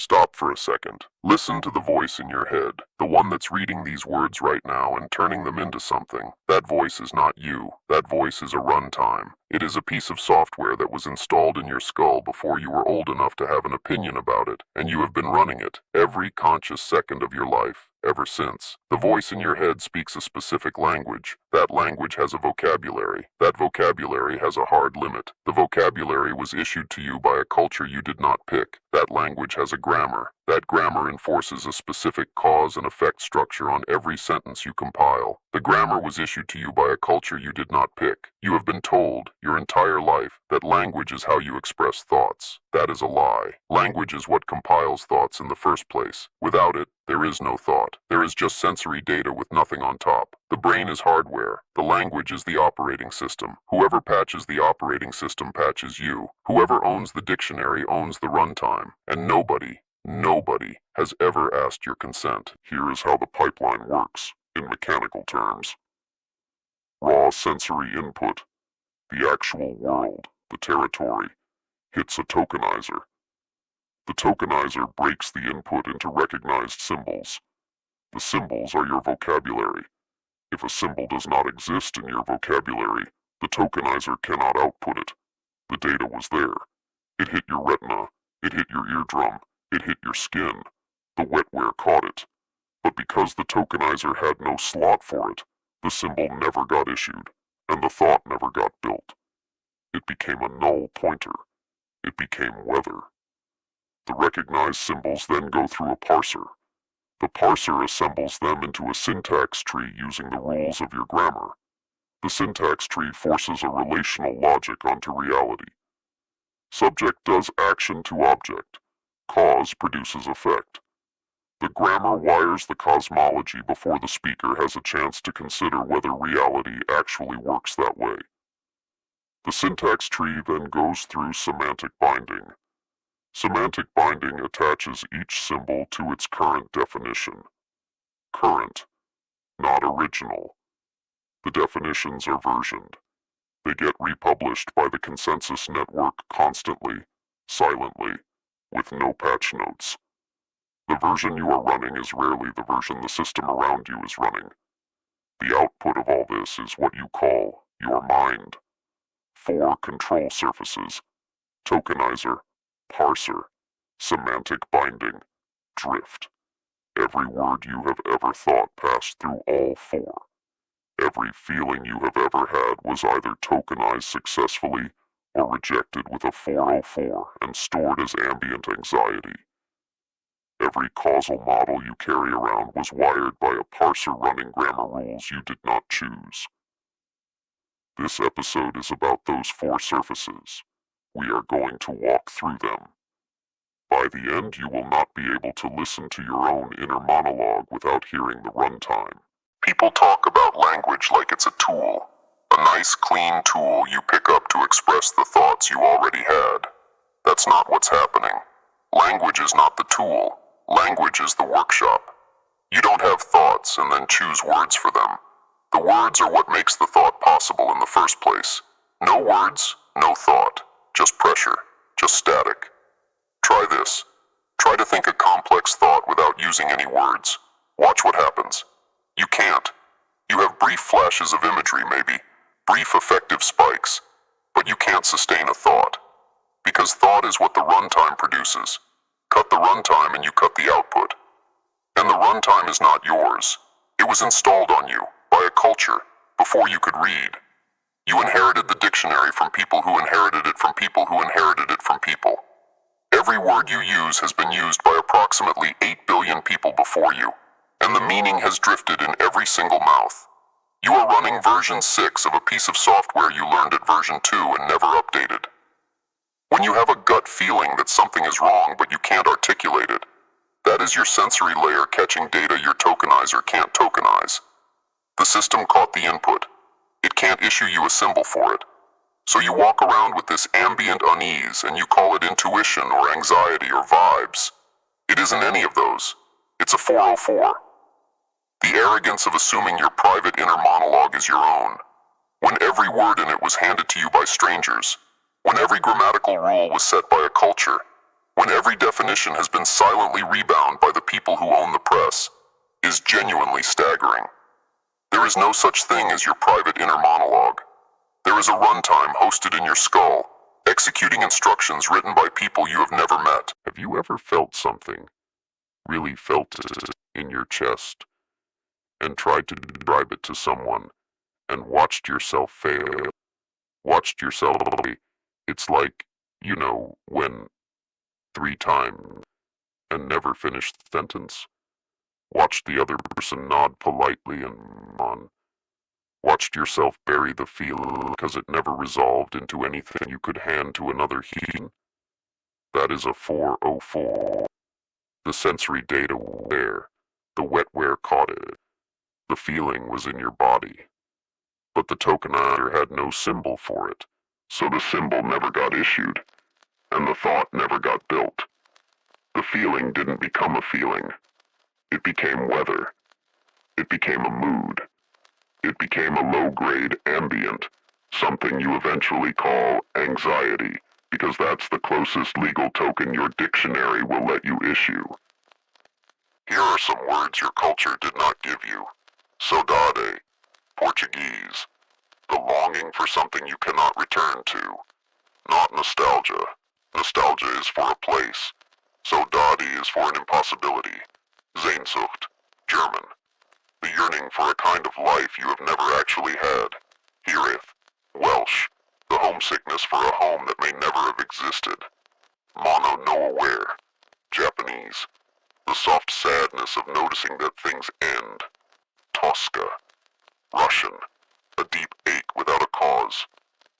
Stop for a second. Listen to the voice in your head, the one that's reading these words right now and turning them into something. That voice is not you. That voice is a runtime. It is a piece of software that was installed in your skull before you were old enough to have an opinion about it, and you have been running it every conscious second of your life ever since. The voice in your head speaks a specific language. That language has a vocabulary. That vocabulary has a hard limit. The vocabulary was issued to you by a culture you did not pick. That language has a grammar. That grammar enforces a specific cause and effect structure on every sentence you compile. The grammar was issued to you by a culture you did not pick. You have been told your entire life that language is how you express thoughts. That is a lie. Language is what compiles thoughts in the first place. Without it, there is no thought. There is just sensory data with nothing on top. The brain is hardware. The language is the operating system. Whoever patches the operating system patches you. Whoever owns the dictionary owns the runtime. And nobody has ever asked your consent. Here is how the pipeline works, in mechanical terms. Raw sensory input, the actual world, the territory, hits a tokenizer. The tokenizer breaks the input into recognized symbols. The symbols are your vocabulary. If a symbol does not exist in your vocabulary, the tokenizer cannot output it. The data was there. It hit your retina. It hit your eardrum. It hit your skin. The wetware caught it. But because the tokenizer had no slot for it, the symbol never got issued, and the thought never got built. It became a null pointer. It became weather. The recognized symbols then go through a parser. The parser assembles them into a syntax tree using the rules of your grammar. The syntax tree forces a relational logic onto reality. Subject does action to object. Cause produces effect. The grammar wires the cosmology before the speaker has a chance to consider whether reality actually works that way. The syntax tree then goes through semantic binding. Semantic binding attaches each symbol to its current definition. Current, not original. The definitions are versioned. They get republished by the consensus network constantly, silently, with no patch notes. The version you are running is rarely the version the system around you is running. The output of all this is what you call your mind. 4 control surfaces: tokenizer, parser, semantic binding, drift. Every word you have ever thought passed through all 4. Every feeling you have ever had was either tokenized successfully or rejected with a 404 and stored as ambient anxiety. Every causal model you carry around was wired by a parser running grammar rules you did not choose. This episode is about those 4 surfaces. We are going to walk through them. By the end, you will not be able to listen to your own inner monologue without hearing the runtime. People talk about language like it's a tool. A nice, clean tool you pick up to express the thoughts you already had. That's not what's happening. Language is not the tool. Language is the workshop. You don't have thoughts and then choose words for them. The words are what makes the thought possible in the first place. No words, no thought. Just pressure. Just static. Try this. Try to think a complex thought without using any words. Watch what happens. You can't. You have brief flashes of imagery, maybe. Brief effective spikes. But you can't sustain a thought. Because thought is what the runtime produces. Cut the runtime and you cut the output. And the runtime is not yours. It was installed on you, by a culture, before you could read. You inherited the dictionary from people who inherited it from people who inherited it from people. Every word you use has been used by approximately 8 billion people before you, and the meaning has drifted in every single mouth. You are running version 6 of a piece of software you learned at version 2 and never updated. When you have a gut feeling that something is wrong but you can't articulate it, that is your sensory layer catching data your tokenizer can't tokenize. The system caught the input. It can't issue you a symbol for it. So you walk around with this ambient unease and you call it intuition or anxiety or vibes. It isn't any of those. It's a 404. The arrogance of assuming your private inner monologue is your own, when every word in it was handed to you by strangers, when every grammatical rule was set by a culture, when every definition has been silently rebound by the people who own the press, is genuinely staggering. There is no such thing as your private inner monologue. There is a runtime hosted in your skull, executing instructions written by people you have never met. Have you ever felt something, really felt it in your chest, and tried to describe it to someone, and watched yourself fail? Watched yourself. It's like, when 3 times and never finished the sentence. Watched the other person nod politely and on. Watched yourself bury the feeling because it never resolved into anything you could hand to another human. That is a 404. The sensory data was there. The wetware caught it. The feeling was in your body. But the tokenizer had no symbol for it. So the symbol never got issued, and the thought never got built. The feeling didn't become a feeling. It became weather. It became a mood. It became a low-grade ambient, something you eventually call anxiety, because that's the closest legal token your dictionary will let you issue. Here are some words your culture did not give you. Saudade, Portuguese, the longing for something you cannot return to. Not nostalgia. Nostalgia is for a place. Saudade is for an impossibility. Sehnsucht, German. The yearning for a kind of life you have never actually had. Hereth, Welsh. The homesickness for a home that may never have existed. Mono no aware, Japanese. The soft sadness of noticing that things end. Tosca, Russian. A deep ache without a cause.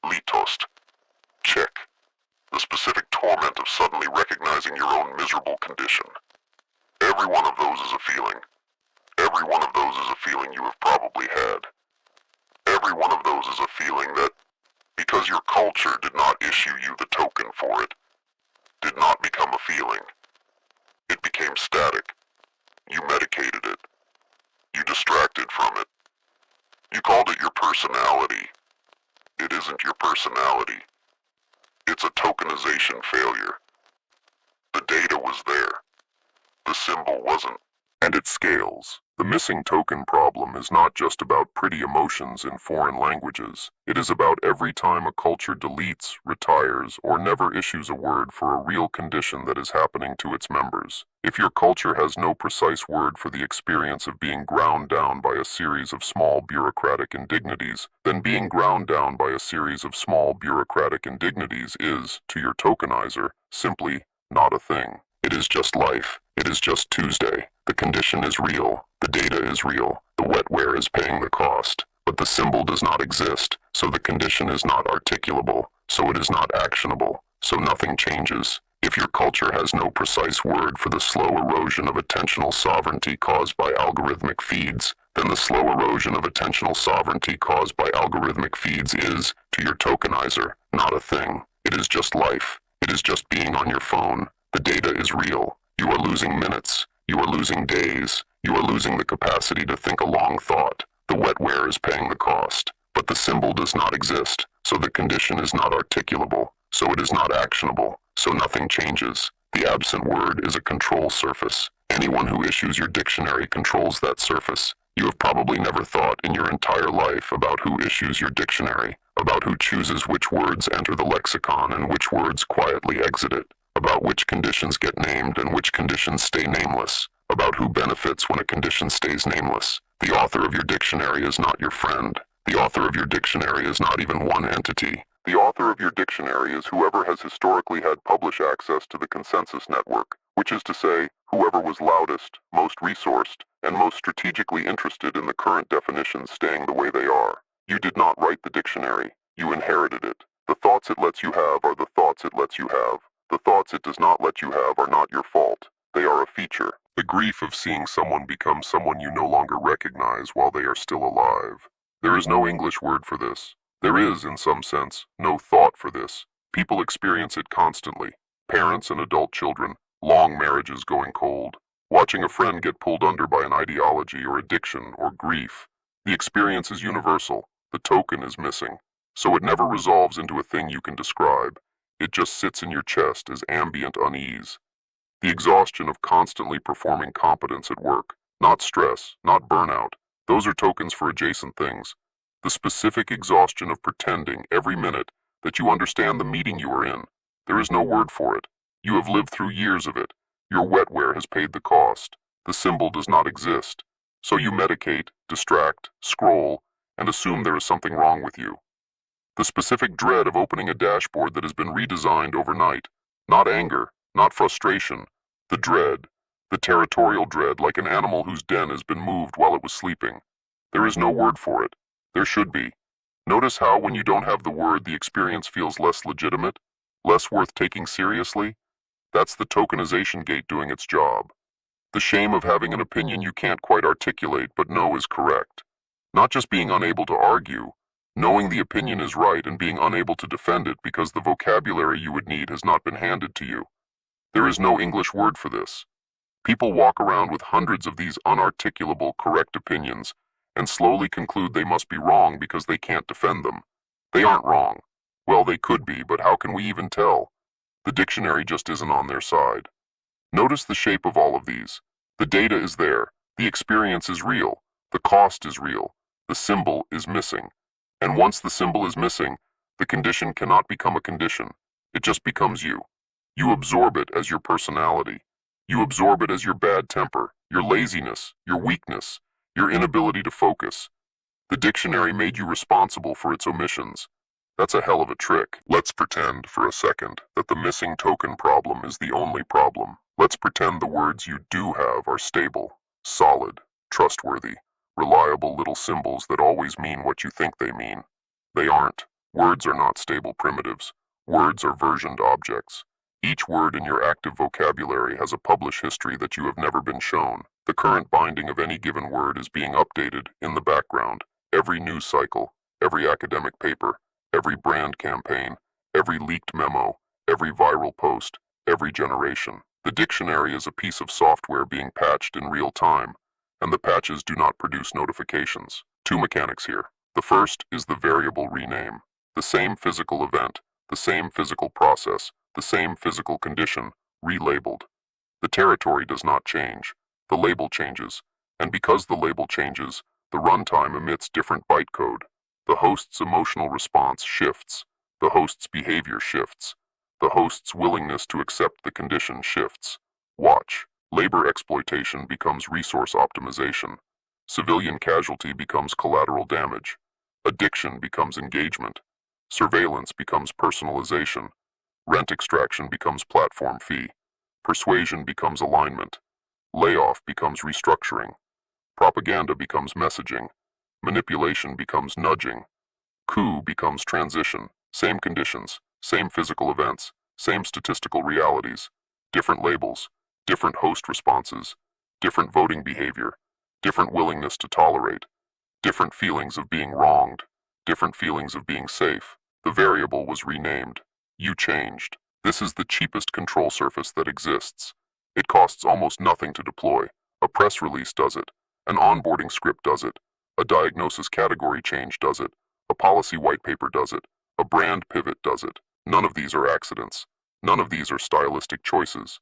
Litost, Czech. The specific torment of suddenly recognizing your own miserable condition. Every one of those is a feeling. Every one of those is a feeling you have probably had. Every one of those is a feeling that, because your culture did not issue you the token for it, did not become a feeling. It became static. You medicated it. You distracted from it. You called it your personality. It isn't your personality. It's a tokenization failure. The data was there. The symbol wasn't. And it scales. The missing token problem is not just about pretty emotions in foreign languages. It is about every time a culture deletes, retires, or never issues a word for a real condition that is happening to its members. If your culture has no precise word for the experience of being ground down by a series of small bureaucratic indignities, then being ground down by a series of small bureaucratic indignities is, to your tokenizer, simply not a thing. It is just life. It is just Tuesday. The condition is real. The data is real. The wetware is paying the cost. But the symbol does not exist, so the condition is not articulable, so it is not actionable, so nothing changes. If your culture has no precise word for the slow erosion of attentional sovereignty caused by algorithmic feeds, then the slow erosion of attentional sovereignty caused by algorithmic feeds is, to your tokenizer, not a thing. It is just life. It is just being on your phone. The data is real. You are losing minutes. You are losing days. You are losing the capacity to think a long thought. The wetware is paying the cost. But the symbol does not exist, so the condition is not articulable, so it is not actionable, so nothing changes. The absent word is a control surface. Anyone who issues your dictionary controls that surface. You have probably never thought in your entire life about who issues your dictionary, about who chooses which words enter the lexicon and which words quietly exit it, about which conditions get named and which conditions stay nameless, about who benefits when a condition stays nameless. The author of your dictionary is not your friend. The author of your dictionary is not even one entity. The author of your dictionary is whoever has historically had publish access to the consensus network, which is to say, whoever was loudest, most resourced, and most strategically interested in the current definitions staying the way they are. You did not write the dictionary. You inherited it. The thoughts it lets you have are the thoughts it lets you have. The thoughts it does not let you have are not your fault. They are a feature. The grief of seeing someone become someone you no longer recognize while they are still alive. There is no English word for this. There is, in some sense, no thought for this. People experience it constantly. Parents and adult children, long marriages going cold, watching a friend get pulled under by an ideology or addiction or grief. The experience is universal. The token is missing. So it never resolves into a thing you can describe. It just sits in your chest as ambient unease. The exhaustion of constantly performing competence at work. Not stress, not burnout. Those are tokens for adjacent things. The specific exhaustion of pretending every minute that you understand the meeting you are in. There is no word for it. You have lived through years of it. Your wetware has paid the cost. The symbol does not exist. So you medicate, distract, scroll, and assume there is something wrong with you. The specific dread of opening a dashboard that has been redesigned overnight. Not anger, not frustration. The dread. The territorial dread, like an animal whose den has been moved while it was sleeping. There is no word for it. There should be. Notice how, when you don't have the word, the experience feels less legitimate, less worth taking seriously? That's the tokenization gate doing its job. The shame of having an opinion you can't quite articulate but know is correct. Not just being unable to argue, knowing the opinion is right and being unable to defend it because the vocabulary you would need has not been handed to you. There is no English word for this. People walk around with hundreds of these unarticulable, correct opinions and slowly conclude they must be wrong because they can't defend them. They aren't wrong. Well, they could be, but how can we even tell? The dictionary just isn't on their side. Notice the shape of all of these. The data is there. The experience is real. The cost is real. The symbol is missing. And once the symbol is missing, the condition cannot become a condition. It just becomes you. You absorb it as your personality. You absorb it as your bad temper, your laziness, your weakness, your inability to focus. The dictionary made you responsible for its omissions. That's a hell of a trick. Let's pretend for a second that the missing token problem is the only problem. Let's pretend the words you do have are stable, solid, trustworthy, reliable little symbols that always mean what you think they mean. They aren't. Words are not stable primitives. Words are versioned objects. Each word in your active vocabulary has a published history that you have never been shown. The current binding of any given word is being updated in the background. Every news cycle, every academic paper, every brand campaign, every leaked memo, every viral post, every generation. The dictionary is a piece of software being patched in real time, and the patches do not produce notifications. Two mechanics here. The first is the variable rename. The same physical event, the same physical process, the same physical condition, relabeled. The territory does not change. The label changes, and because the label changes, the runtime emits different bytecode. The host's emotional response shifts. The host's behavior shifts. The host's willingness to accept the condition shifts. Watch. Labor exploitation becomes resource optimization. Civilian casualty becomes collateral damage. Addiction becomes engagement. Surveillance becomes personalization. Rent extraction becomes platform fee. Persuasion becomes alignment. Layoff becomes restructuring. Propaganda becomes messaging. Manipulation becomes nudging. Coup becomes transition. Same conditions, same physical events, same statistical realities. Different labels, different host responses, different voting behavior, different willingness to tolerate, different feelings of being wronged, different feelings of being safe. The variable was renamed. You changed. This is the cheapest control surface that exists. It costs almost nothing to deploy. A press release does it. An onboarding script does it. A diagnosis category change does it. A policy white paper does it. A brand pivot does it. None of these are accidents. None of these are stylistic choices.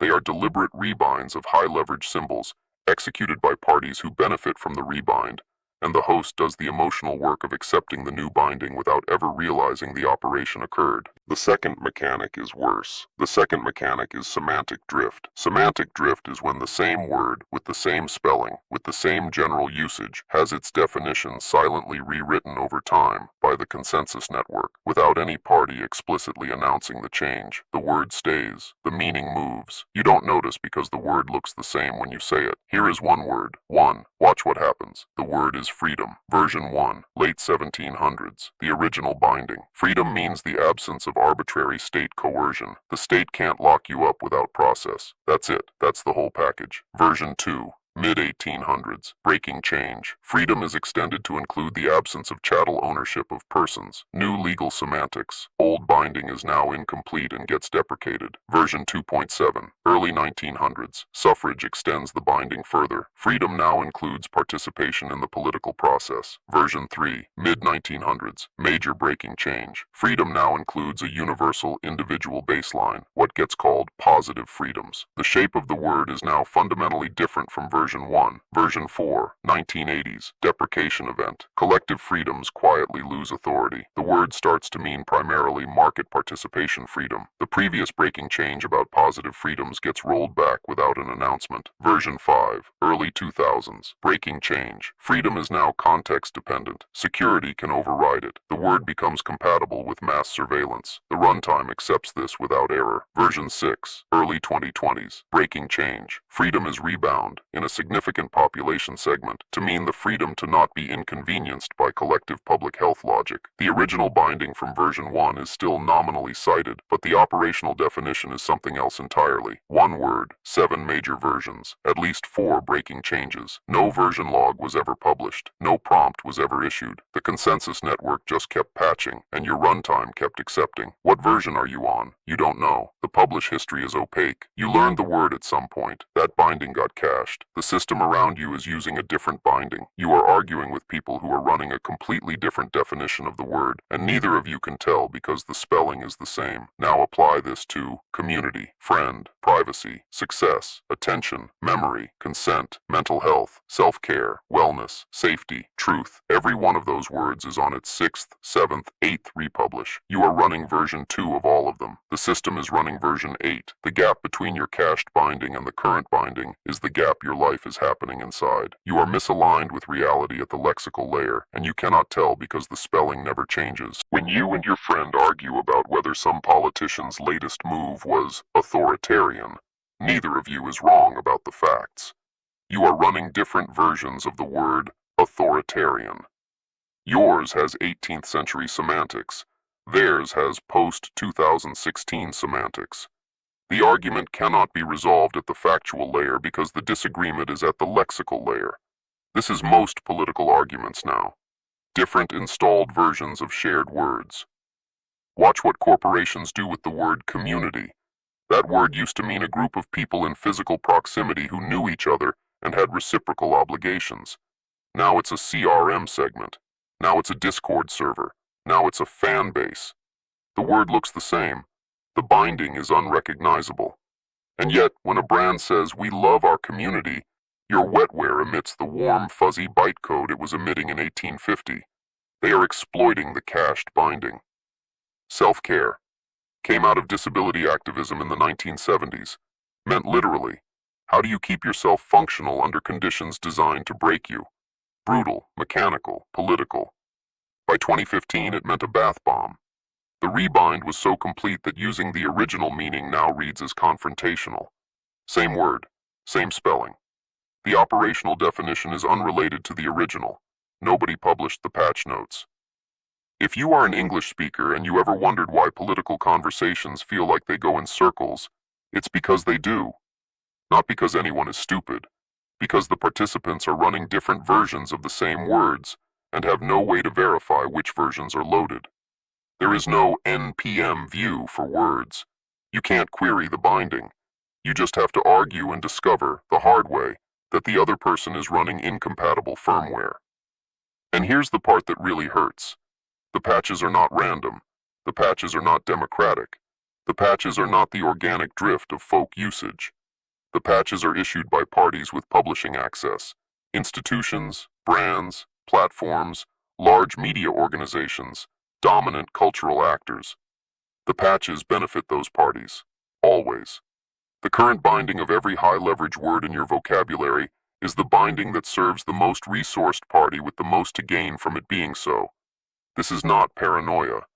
They are deliberate rebinds of high-leverage symbols executed by parties who benefit from the rebind, and the host does the emotional work of accepting the new binding without ever realizing the operation occurred. The second mechanic is worse. The second mechanic is semantic drift. Semantic drift is when the same word, with the same spelling, with the same general usage, has its definition silently rewritten over time by the consensus network, without any party explicitly announcing the change. The word stays. The meaning moves. You don't notice because the word looks the same when you say it. Here is one word. One. Watch what happens. The word is freedom. Version 1. Late 1700s. The original binding. Freedom means the absence of arbitrary state coercion. The state can't lock you up without process. That's it. That's the whole package. Version 2. Mid-1800s. Breaking change. Freedom is extended to include the absence of chattel ownership of persons. New legal semantics. Old binding is now incomplete and gets deprecated. Version 2.7. Early 1900s. Suffrage extends the binding further. Freedom now includes participation in the political process. Version 3. Mid-1900s. Major breaking change. Freedom now includes a universal individual baseline, what gets called positive freedoms. The shape of the word is now fundamentally different from version 1. Version 4. 1980s. Deprecation event. Collective freedoms quietly lose authority. The word starts to mean primarily market participation freedom. The previous breaking change about positive freedoms gets rolled back without an announcement. Version 5. Early 2000s. Breaking change. Freedom is now context dependent. Security can override it. The word becomes compatible with mass surveillance. The runtime accepts this without error. Version 6. Early 2020s. Breaking change. Freedom is rebound, in a significant population segment, to mean the freedom to not be inconvenienced by collective public health logic. The original binding from version 1 is still nominally cited, but the operational definition is something else entirely. One word, 7 major versions, at least 4 breaking changes. No version log was ever published. No prompt was ever issued. The consensus network just kept patching, and your runtime kept accepting. What version are you on? You don't know. The publish history is opaque. You learned the word at some point. That binding got cached. The system around you is using a different binding. You are arguing with people who are running a completely different definition of the word, and neither of you can tell because the spelling is the same. Now apply this to community, friend, privacy, success, attention, memory, consent, mental health, self-care, wellness, safety, truth. Every one of those words is on its 6th, 7th, 8th republish. You are running version 2 of all of them. The system is running version 8. The gap between your cached binding and the current binding is the gap your life is happening inside. You are misaligned with reality at the lexical layer, and you cannot tell because the spelling never changes. When you and your friend argue about whether some politician's latest move was authoritarian, neither of you is wrong about the facts. You are running different versions of the word authoritarian. Yours has 18th century semantics. Theirs has post-2016 semantics. The argument cannot be resolved at the factual layer because the disagreement is at the lexical layer. This is most political arguments now. Different installed versions of shared words. Watch what corporations do with the word community. That word used to mean a group of people in physical proximity who knew each other and had reciprocal obligations. Now it's a CRM segment. Now it's a Discord server. Now it's a fan base. The word looks the same. The binding is unrecognizable. And yet, when a brand says, "We love our community," your wetware emits the warm, fuzzy bytecode it was emitting in 1850. They are exploiting the cached binding. Self-care came out of disability activism in the 1970s. Meant literally, how do you keep yourself functional under conditions designed to break you? Brutal, mechanical, political. By 2015, it meant a bath bomb. The rebind was so complete that using the original meaning now reads as confrontational. Same word, same spelling. The operational definition is unrelated to the original. Nobody published the patch notes. If you are an English speaker and you ever wondered why political conversations feel like they go in circles, it's because they do. Not because anyone is stupid. Because the participants are running different versions of the same words and have no way to verify which versions are loaded. There is no NPM view for words. You can't query the binding. You just have to argue and discover, the hard way, that the other person is running incompatible firmware. And here's the part that really hurts. The patches are not random. The patches are not democratic. The patches are not the organic drift of folk usage. The patches are issued by parties with publishing access, institutions, brands, platforms, large media organizations, dominant cultural actors. The patches benefit those parties, always. The current binding of every high-leverage word in your vocabulary is the binding that serves the most resourced party with the most to gain from it being so. This is not paranoia.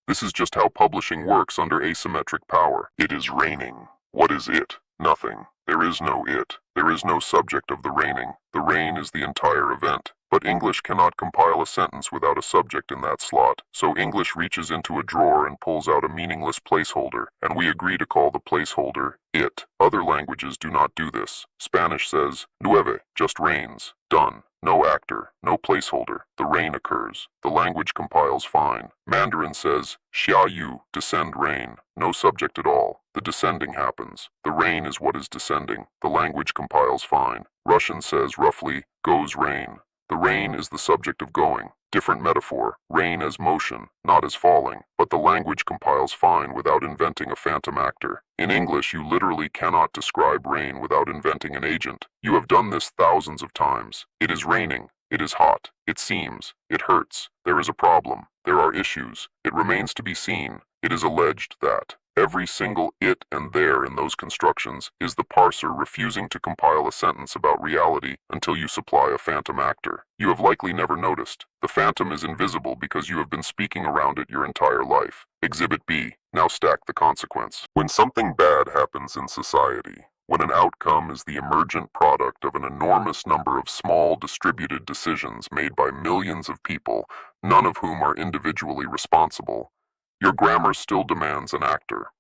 This is just how publishing works under asymmetric power. It is raining. What is it? Nothing. There is no it. There is no subject of the raining. The rain is the entire event. But English cannot compile a sentence without a subject in that slot, so English reaches into a drawer and pulls out a meaningless placeholder, and we agree to call the placeholder it. Other languages do not do this. Spanish says, llueve, just rains. Done. No actor, no placeholder. The rain occurs. The language compiles fine. Mandarin says, xia yu, descend rain. No subject at all. The descending happens. The rain is what is descending. The language compiles fine. Russian says roughly, goes rain. The rain is the subject of going. Different metaphor, rain as motion, not as falling, but the language compiles fine without inventing a phantom actor. In English, you literally cannot describe rain without inventing an agent. You have done this thousands of times. It is raining. It is hot. It seems. It hurts. There is a problem. There are issues. It remains to be seen. It is alleged that every single it and there in those constructions is the parser refusing to compile a sentence about reality until you supply a phantom actor. You have likely never noticed. The phantom is invisible because you have been speaking around it your entire life. Exhibit B. Now stack the consequence. When something bad happens in society, when an outcome is the emergent product of an enormous number of small distributed decisions made by millions of people, none of whom are individually responsible, your grammar still demands an actor.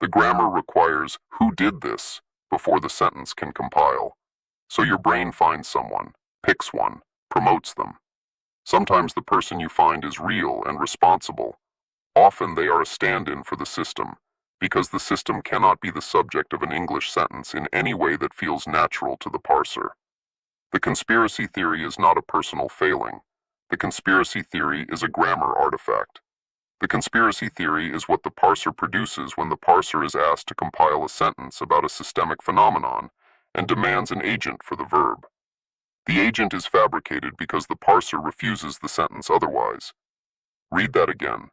The grammar requires who did this before the sentence can compile. So your brain finds someone, picks one, promotes them. Sometimes the person you find is real and responsible. Often they are a stand-in for the system, because the system cannot be the subject of an English sentence in any way that feels natural to the parser. The conspiracy theory is not a personal failing. The conspiracy theory is a grammar artifact. The conspiracy theory is what the parser produces when the parser is asked to compile a sentence about a systemic phenomenon and demands an agent for the verb. The agent is fabricated because the parser refuses the sentence otherwise. Read that again.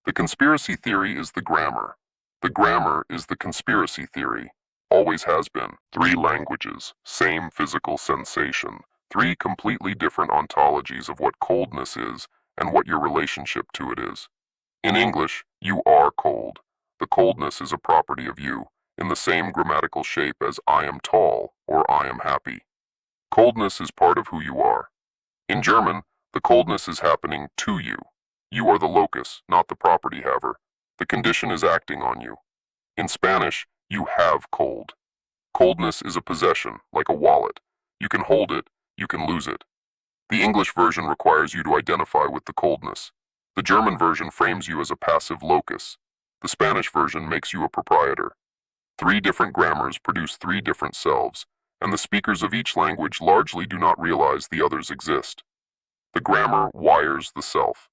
The conspiracy theory is the grammar. The grammar is the conspiracy theory. Always has been. 3 languages, same physical sensation. 3 completely different ontologies of what coldness is and what your relationship to it is. In English, you are cold. The coldness is a property of you, in the same grammatical shape as I am tall or I am happy. Coldness is part of who you are. In German, the coldness is happening to you. You are the locus, not the property haver. The condition is acting on you. In Spanish, you have cold. Coldness is a possession, like a wallet. You can hold it, you can lose it. The English version requires you to identify with the coldness. The German version frames you as a passive locus. The Spanish version makes you a proprietor. 3 different grammars produce 3 different selves, and the speakers of each language largely do not realize the others exist. The grammar wires the self.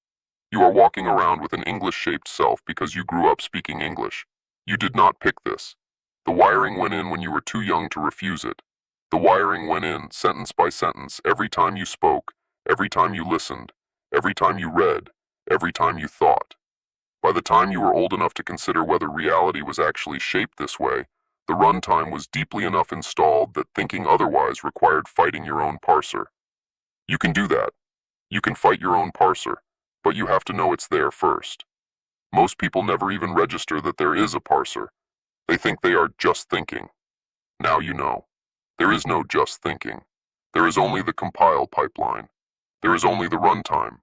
You are walking around with an English-shaped self because you grew up speaking English. You did not pick this. The wiring went in when you were too young to refuse it. The wiring went in, sentence by sentence, every time you spoke, every time you listened, every time you read, every time you thought. By the time you were old enough to consider whether reality was actually shaped this way, the runtime was deeply enough installed that thinking otherwise required fighting your own parser. You can do that. You can fight your own parser, but you have to know it's there first. Most people never even register that there is a parser. They think they are just thinking. Now you know. There is no just thinking. There is only the compile pipeline. There is only the runtime.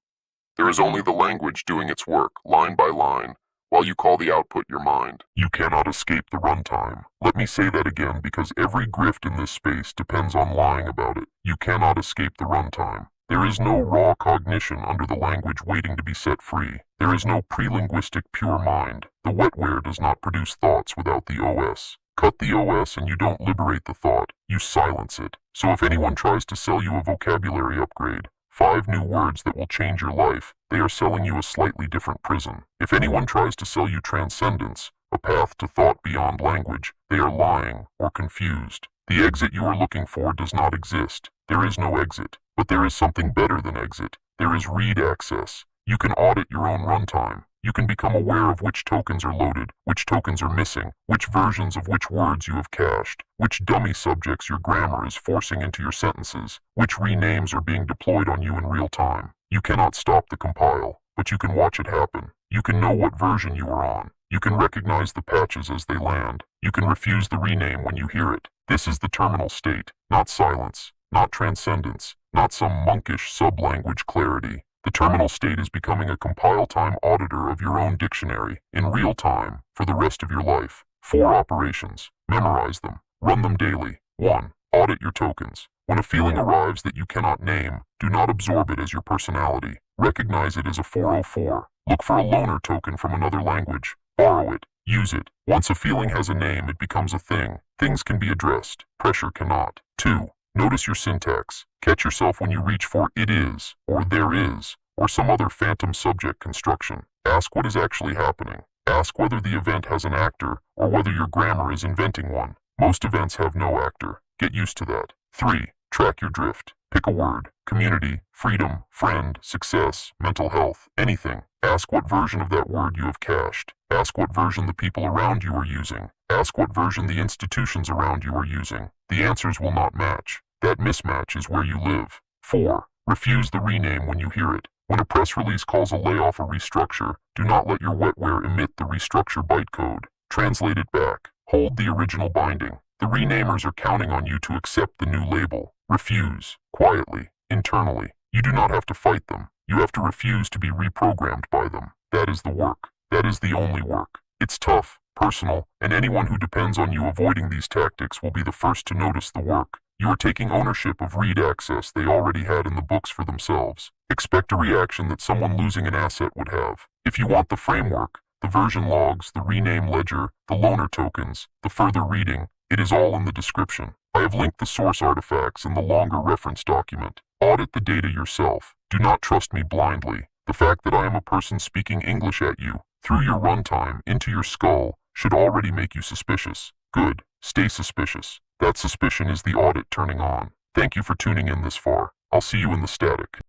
There is only the language doing its work, line by line, while you call the output your mind. You cannot escape the runtime. Let me say that again because every grift in this space depends on lying about it. You cannot escape the runtime. There is no raw cognition under the language waiting to be set free. There is no pre-linguistic pure mind. The wetware does not produce thoughts without the OS. Cut the OS and you don't liberate the thought. You silence it. So if anyone tries to sell you a vocabulary upgrade, 5 new words that will change your life, they are selling you a slightly different prison. If anyone tries to sell you transcendence, a path to thought beyond language, they are lying or confused. The exit you are looking for does not exist. There is no exit. But there is something better than exit. There is read access. You can audit your own runtime. You can become aware of which tokens are loaded, which tokens are missing, which versions of which words you have cached, which dummy subjects your grammar is forcing into your sentences, which renames are being deployed on you in real time. You cannot stop the compile, but you can watch it happen. You can know what version you are on. You can recognize the patches as they land. You can refuse the rename when you hear it. This is the terminal state, not silence. not transcendence, not some monkish sub-language clarity. The terminal state is becoming a compile-time auditor of your own dictionary, in real time, for the rest of your life. 4 operations. Memorize them. Run them daily. 1. Audit your tokens. When a feeling arrives that you cannot name, do not absorb it as your personality. Recognize it as a 404. Look for a loaner token from another language. Borrow it. Use it. Once a feeling has a name, it becomes a thing. Things can be addressed. Pressure cannot. 2. Notice your syntax. Catch yourself when you reach for "it is," or "there is," or some other phantom subject construction. Ask what is actually happening. Ask whether the event has an actor, or whether your grammar is inventing one. Most events have no actor. Get used to that. 3. Track your drift. Pick a word. Community, freedom, friend, success, mental health, anything. Ask what version of that word you have cached. Ask what version the people around you are using. Ask what version the institutions around you are using. The answers will not match. That mismatch is where you live. 4. Refuse the rename when you hear it. When a press release calls a layoff a restructure, do not let your wetware emit the restructure bytecode. Translate it back. Hold the original binding. The renamers are counting on you to accept the new label. Refuse. Quietly. Internally. You do not have to fight them. You have to refuse to be reprogrammed by them. That is the work. That is the only work. It's tough, personal, and anyone who depends on you avoiding these tactics will be the first to notice the work. You are taking ownership of read access they already had in the books for themselves. Expect a reaction that someone losing an asset would have. If you want the framework, the version logs, the rename ledger, the loaner tokens, the further reading, it is all in the description. I have linked the source artifacts in the longer reference document. Audit the data yourself. Do not trust me blindly. The fact that I am a person speaking English at you, through your runtime, into your skull, should already make you suspicious. Good. Stay suspicious. That suspicion is the audit turning on. Thank you for tuning in this far. I'll see you in the static.